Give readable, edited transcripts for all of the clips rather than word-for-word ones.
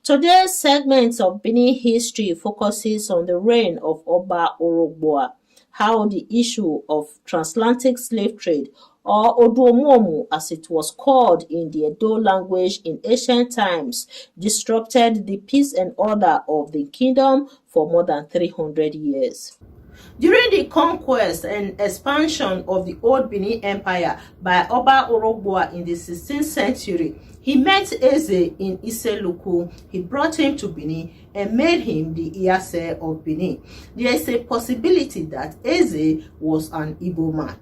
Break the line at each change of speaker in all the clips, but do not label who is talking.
Today's segment of Benin history focuses on the reign of Oba Orogboa, how the issue of transatlantic slave trade, or Odomuomu as it was called in the Edo language in ancient times, disrupted the peace and order of the kingdom for more than 300 years. During the conquest and expansion of the Old Benin Empire by Oba Orogboa in the 16th century, he met Eze in Iseluku. He brought him to Benin and made him the Iyase of Benin. There is a possibility that Eze was an Igbo man.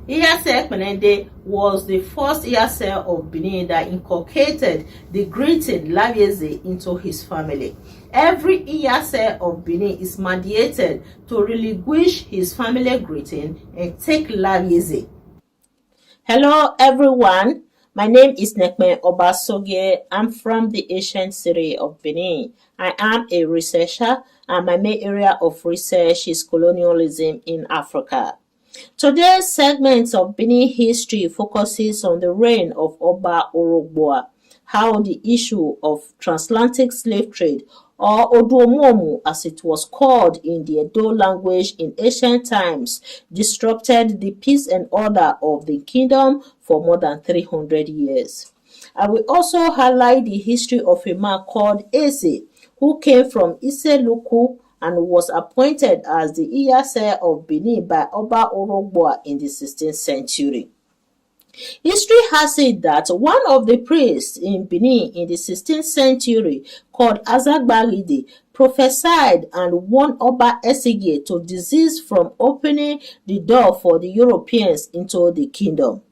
Iyase Ekpenende was the first Iyase of Benin that inculcated the greeting Labieze into his family. Every Iyase of Benin is mandated to relinquish his family greeting and take Labieze. Hello everyone, my name is Nekme Obasogie. I'm from the ancient city of Benin. I am a researcher and my main area of research is colonialism in Africa. Today's segment of Benin history focuses on the reign of Oba Orogboa, how the issue of transatlantic slave trade, or Odomuomu as it was called in the Edo language in ancient times, disrupted the peace and order of the kingdom for more than 300 years. I will also highlight the history of a man called Eze, who came from Iseluku and was appointed as the Iyase of Benin by Oba Orogboa in the 16th century. History has it that one of the priests in Benin in the 16th century, called Azagbaride, prophesied and warned Oba Esige to desist from opening the door for the Europeans into the kingdom.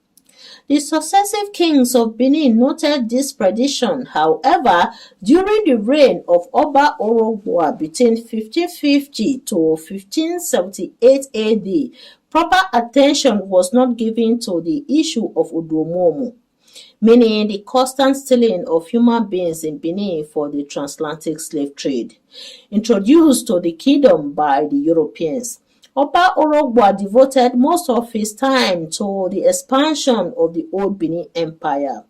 The successive kings of Benin noted this prediction. However, during the reign of Oba Orogboa between 1550 to 1578 AD, proper attention was not given to the issue of Odomuomu, meaning the constant stealing of human beings in Benin for the transatlantic slave trade, introduced to the kingdom by the Europeans. Oba Orogboa devoted most of his time to the expansion of the Old Benin Empire.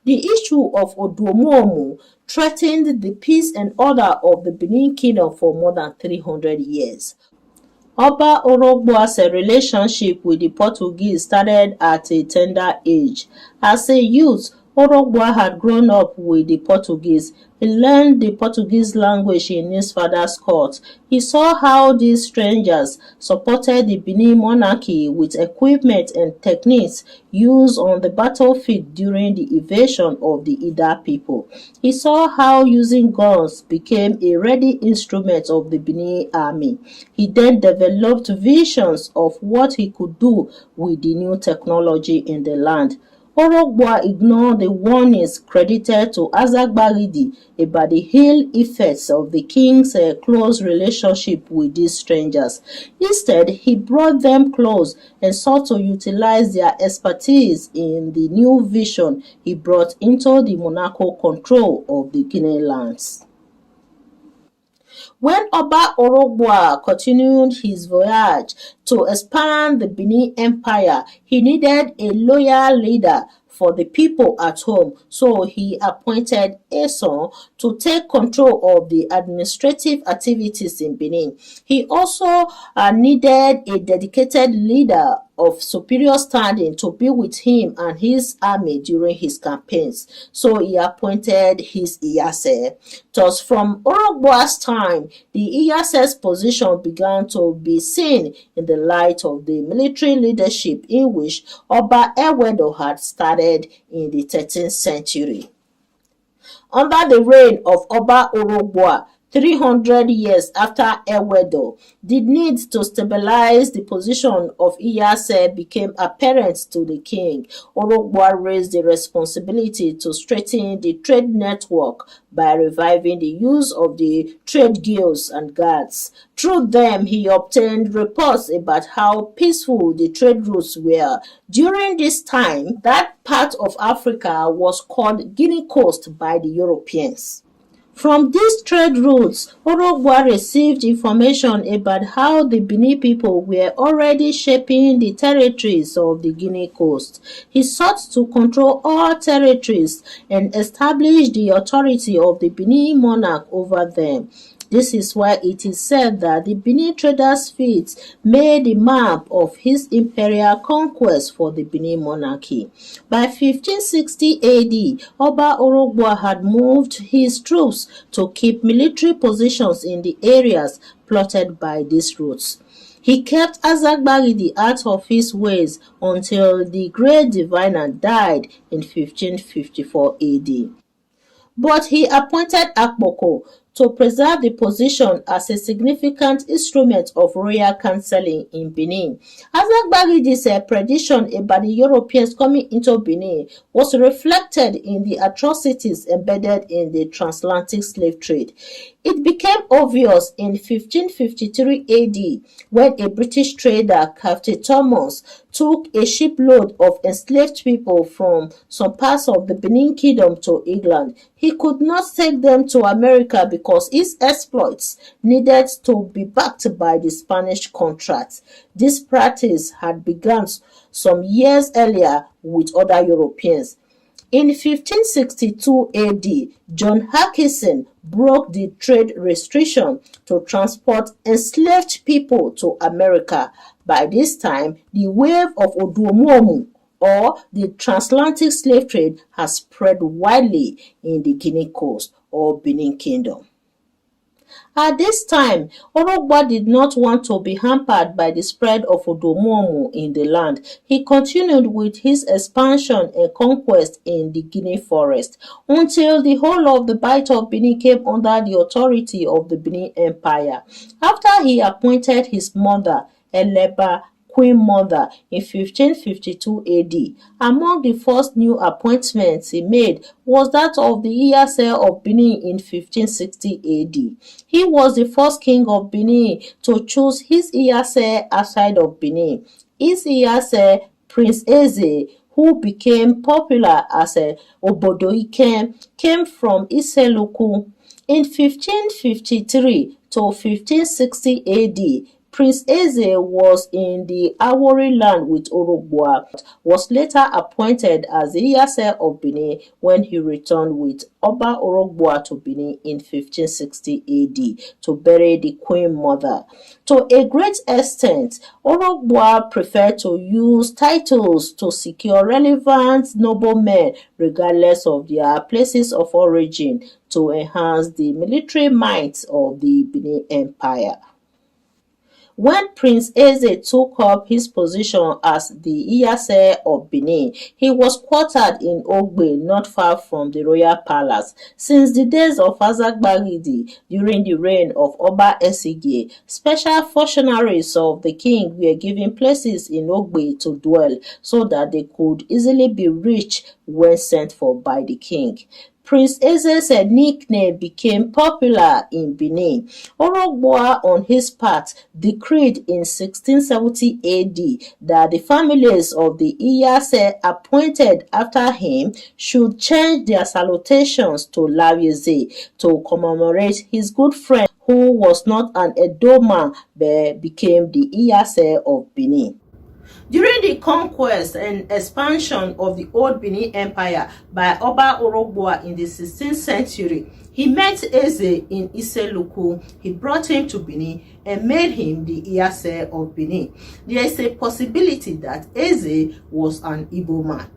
The issue of Odomuomu threatened the peace and order of the Benin Kingdom for more than 300 years. Oba Orogboa's relationship with the Portuguese started at a tender age. As a youth, Orogboa had grown up with the Portuguese. He learned the Portuguese language in his father's court. He saw how these strangers supported the Benin monarchy with equipment and techniques used on the battlefield during the invasion of the Ida people. He saw how using guns became a ready instrument of the Benin army. He then developed visions of what he could do with the new technology in the land. Orogboa ignored the warnings credited to Azagbaride about the ill effects of the king's close relationship with these strangers. Instead, he brought them close and sought to utilize their expertise in the new vision he brought into the monarchical control of the Guinea lands. When Oba Orogboa continued his voyage to expand the Benin Empire, he needed a loyal leader for the people at home, so he appointed Eson to take control of the administrative activities in Benin. He also needed a dedicated leader of superior standing to be with him and his army during his campaigns, so he appointed his Iyase. Thus, from Orogboa's time, the Iyase's position began to be seen in the light of the military leadership in which Oba Ewedo had started in the 13th century. Under the reign of Oba Orogboa, 300 years after Ewedo, the need to stabilize the position of Iyase became apparent to the king. Orogboa raised the responsibility to strengthen the trade network by reviving the use of the trade guilds and guards. Through them, he obtained reports about how peaceful the trade routes were. During this time, that part of Africa was called Guinea Coast by the Europeans. From these trade routes, Odogbua received information about how the Benin people were already shaping the territories of the Guinea coast. He sought to control all territories and establish the authority of the Benin monarch over them. This is why it is said that the Benin traders' feet made the map of his imperial conquest for the Benin monarchy. By 1560 AD, Oba Orogbua had moved his troops to keep military positions in the areas plotted by these routes. He kept Azagbaridi out of his ways until the great diviner died in 1554 AD. But he appointed Akpoko to preserve the position as a significant instrument of royal counseling in Benin. Azagbaridi's prediction about the Europeans coming into Benin was reflected in the atrocities embedded in the transatlantic slave trade. It became obvious in 1553 AD when a British trader, Captain Thomas, took a shipload of enslaved people from some parts of the Benin Kingdom to England. He could not take them to America because his exploits needed to be backed by the Spanish contract. This practice had begun some years earlier with other Europeans. In 1562 AD, John Harkison broke the trade restriction to transport enslaved people to America. By this time, the wave of Odomuomu, or the transatlantic slave trade, has spread widely in the Guinea coast or Benin Kingdom. At this time, Odogbua did not want to be hampered by the spread of Odomuomu in the land. He continued with his expansion and conquest in the Guinea forest until the whole of the Bight of Benin came under the authority of the Benin Empire. After he appointed his mother, Eleba, Queen Mother, in 1552 AD. Among the first new appointments he made was that of the Iyase of Benin in 1560 AD. He was the first king of Benin to choose his Iyase outside of Benin. His Iyase, Prince Eze, who became popular as Obodoikem, came from Iseluku. In 1553 to 1560 AD, Prince Eze was in the Awori land with Odogbua, was later appointed as the Iyase of Benin when he returned with Oba Odogbua to Benin in 1560 AD to bury the Queen Mother. To a great extent, Odogbua preferred to use titles to secure relevant noblemen regardless of their places of origin to enhance the military might of the Benin Empire. When Prince Eze took up his position as the Iyase of Benin, he was quartered in Ogbe, not far from the royal palace. Since the days of Azagbaridi, during the reign of Oba Esige, special functionaries of the king were given places in Ogbe to dwell so that they could easily be reached when sent for by the king. Prince Eze's nickname became popular in Benin. Odogbua, on his part, decreed in 1670 AD that the families of the Iyase appointed after him should change their salutations to Lawieze to commemorate his good friend who was not an Edoman but became the Iyase of Benin. During the conquest and expansion of the Old Benin Empire by Oba Odogbua in the 16th century, he met Eze in Iseluku. He brought him to Benin and made him the Iyase of Benin. There is a possibility that Eze was an Igbo man.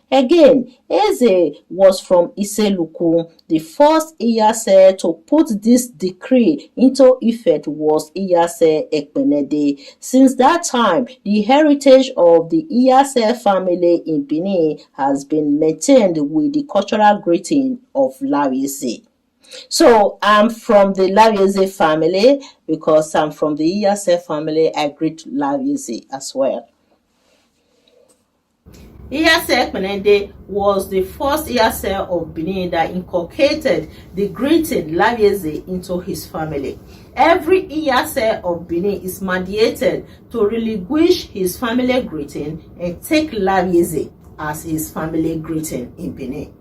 Again, Eze was from Iseluku. The first Iyase to put this decree into effect was Iyase Ekpenede. Since that time, the heritage of the Iyase family in Benin has been maintained with the cultural greeting of Lawieze. So I'm from the Lawieze family because I'm from the Iyase family. I greet Lawieze as well. Iyase Ekpenede was the first Iyase of Benin that inculcated the greeting Lawieze into his family. Every Iyase of Benin is mandated to relinquish his family greeting and take Lawieze as his family greeting in Benin.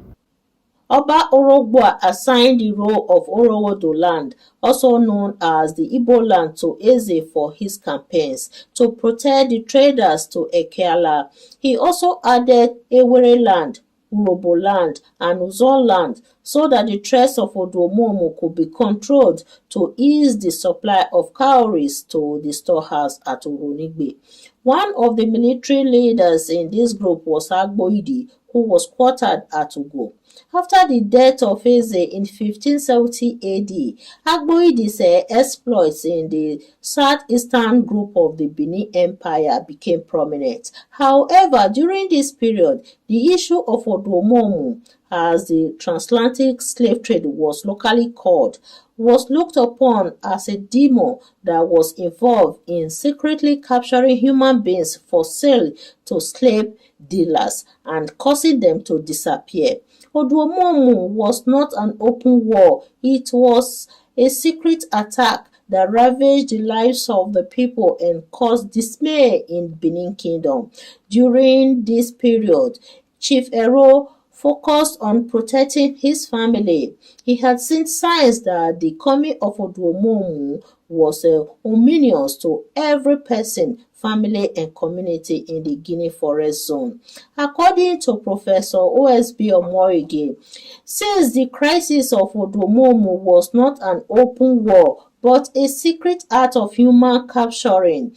Oba Orogbua assigned the role of Orowodo land, also known as the Igbo land, to Eze for his campaigns to protect the traders to Ekeala. He also added Ewere land, Urobo land, and Uzon land so that the threats of Odomuomu could be controlled to ease the supply of cowries to the storehouse at Oronigbe. One of the military leaders in this group was Agboidi, who was quartered at Ugo. After the death of Eze in 1570 AD, Agboidi's exploits in the southeastern group of the Benin Empire became prominent. However, during this period, the issue of Odomuomu, as the transatlantic slave trade was locally called, was looked upon as a demon that was involved in secretly capturing human beings for sale to slave dealers and causing them to disappear. Odomuomu was not an open war, it was a secret attack that ravaged the lives of the people and caused dismay in Benin Kingdom. During this period, Chief Ero focused on protecting his family. He had seen signs that the coming of Odomuomu was ominous to every person, family, and community in the Guinea Forest Zone. According to Professor OSB Omoyege, since the crisis of Odomuomu was not an open war but a secret act of human capturing,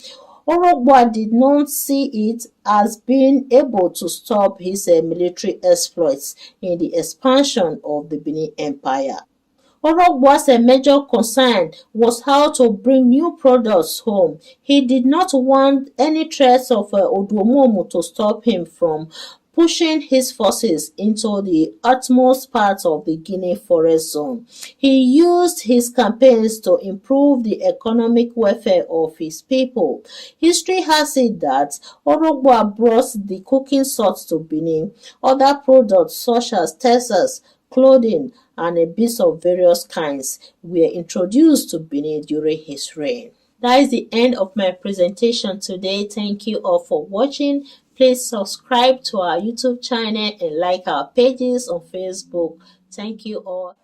Orogbua did not see it as being able to stop his military exploits in the expansion of the Benin Empire. Orogbua's major concern was how to bring new products home. He did not want any threats of Odomuomu to stop him from pushing his forces into the utmost parts of the Guinea Forest Zone. He used his campaigns to improve the economic welfare of his people. History has it that Orogbua brought the cooking salt to Benin. Other products such as Texas, clothing, and beads of various kinds were introduced to Benin during his reign. That is the end of my presentation today. Thank you all for watching. Please subscribe to our YouTube channel and like our pages on Facebook. Thank you all.